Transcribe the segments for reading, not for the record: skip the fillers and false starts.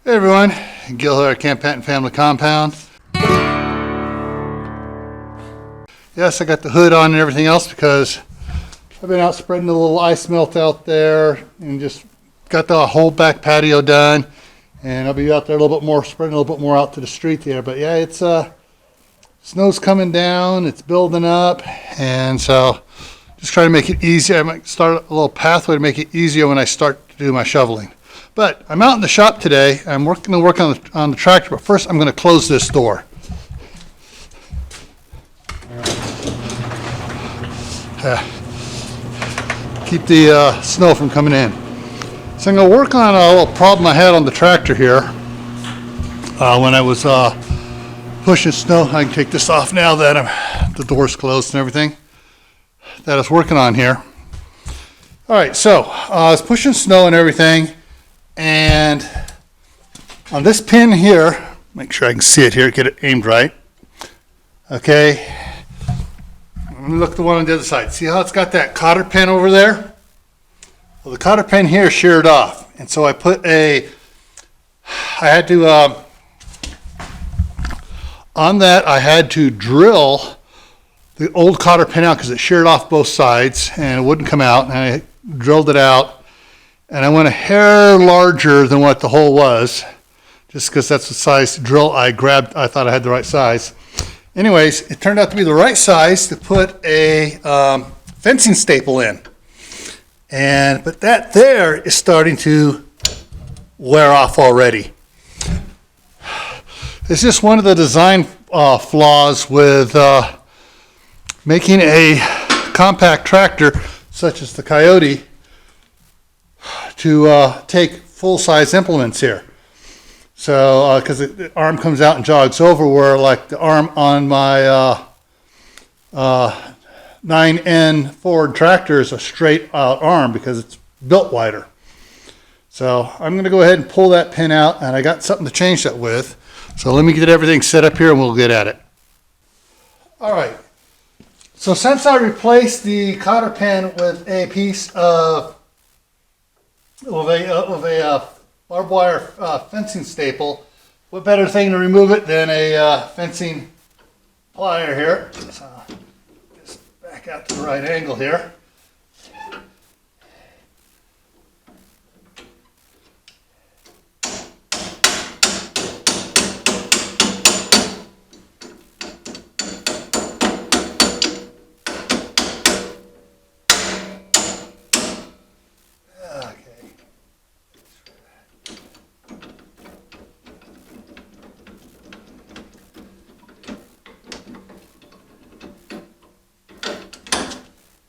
Hey everyone, Gil here at Camppatton Family Compound. Yes, I got the hood on and everything else because I've been out spreading the little ice melt out there and just got the whole back patio done. And I'll be out there a little bit more, spreading a little bit more out to the street there. But yeah, it's snow's coming down, it's building up, and so just trying to make it easier. I might start a little pathway to make it easier when I start to do my shoveling. But I'm out in the shop today. I'm going to work on the tractor, but first I'm going to close this door. Keep the snow from coming in. So I'm going to work on a little problem I had on the tractor here when I was pushing snow. I can take this off now that the door's closed and everything that I was working on here. All right, so I was pushing snow and everything. And on this pin here, make sure I can see it here, get it aimed right. Okay, let me look at the one on the other side. See how it's got that cotter pin over there? Well, the cotter pin here sheared off. And so I had to, on that I had to drill the old cotter pin out because it sheared off both sides and it wouldn't come out. And I drilled it out. And I went a hair larger than what the hole was, just because that's the size drill I grabbed. I thought I had the right size. Anyways, it turned out to be the right size to put a fencing staple in. But that there is starting to wear off already. It's just one of the design flaws with making a compact tractor such as the Kioti to take full-size implements here. So, because the arm comes out and jogs over, where like the arm on my 9N Ford tractor is a straight out arm because it's built wider. So I'm going to go ahead and pull that pin out, and I got something to change that with. So let me get everything set up here and we'll get at it. All right. So since I replaced the cotter pin with a piece of a barbed wire fencing staple, what better thing to remove it than a fencing plier here. So just back out to the right angle here.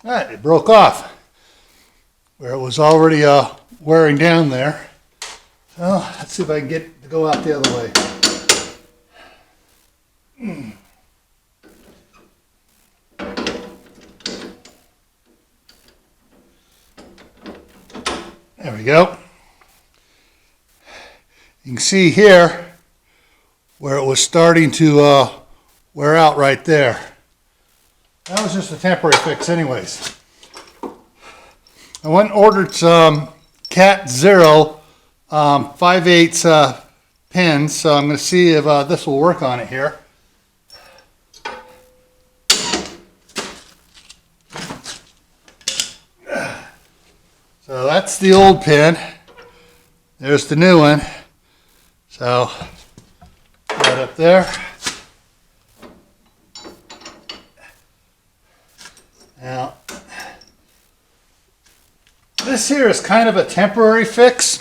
All right, it broke off where it was already wearing down there. So let's see if I can get it to go out the other way. There we go. You can see here where it was starting to wear out right there. That was just a temporary fix anyways. I went and ordered some Cat Zero 5/8 pins, so I'm going to see if this will work on it here. So that's the old pin. There's the new one. So right up there. Now, this here is kind of a temporary fix.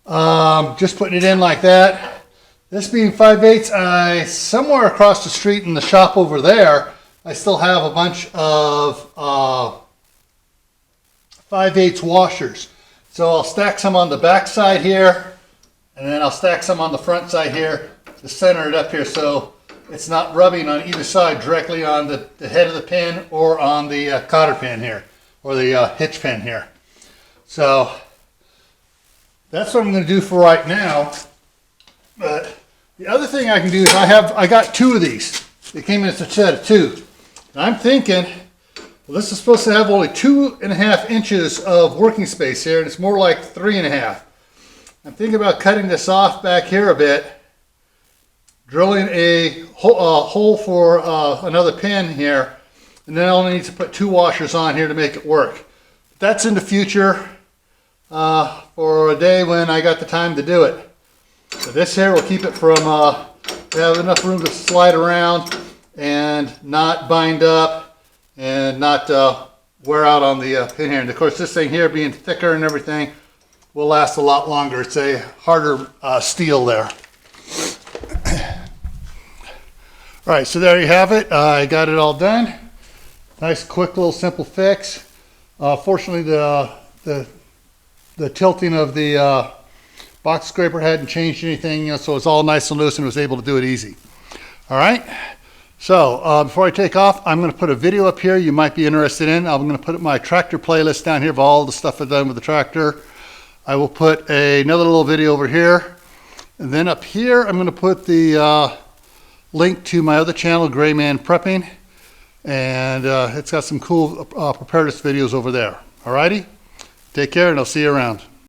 Just putting it in like that. This being 5/8, somewhere across the street in the shop over there, I still have a bunch of 5/8 washers. So I'll stack some on the back side here, and then I'll stack some on the front side here to center it up here so it's not rubbing on either side directly on the head of the pin or on the cotter pin here, or the hitch pin here. So that's what I'm going to do for right now. But the other thing I can do is I got two of these. They came in as a set of two. And I'm thinking, well, this is supposed to have only 2.5 inches of working space here, and it's more like 3.5. I'm thinking about cutting this off back here a bit, drilling a hole for another pin here, and then I only need to put 2 washers on here to make it work. That's in the future for a day when I got the time to do it. So this here will keep it from, have enough room to slide around and not bind up and not wear out on the pin here. And of course this thing here being thicker and everything will last a lot longer. It's a harder steel there. All right, so there you have it. I got it all done. Nice, quick, little simple fix. Fortunately, the tilting of the box scraper hadn't changed anything, you know, so it's all nice and loose and was able to do it easy. All right. So before I take off, I'm going to put a video up here you might be interested in. I'm going to put my tractor playlist down here of all the stuff I've done with the tractor. I will put another little video over here. And then up here, I'm going to put the link to my other channel, Gray Man Prepping. And it's got some cool preparedness videos over there. Alrighty? Take care and I'll see you around.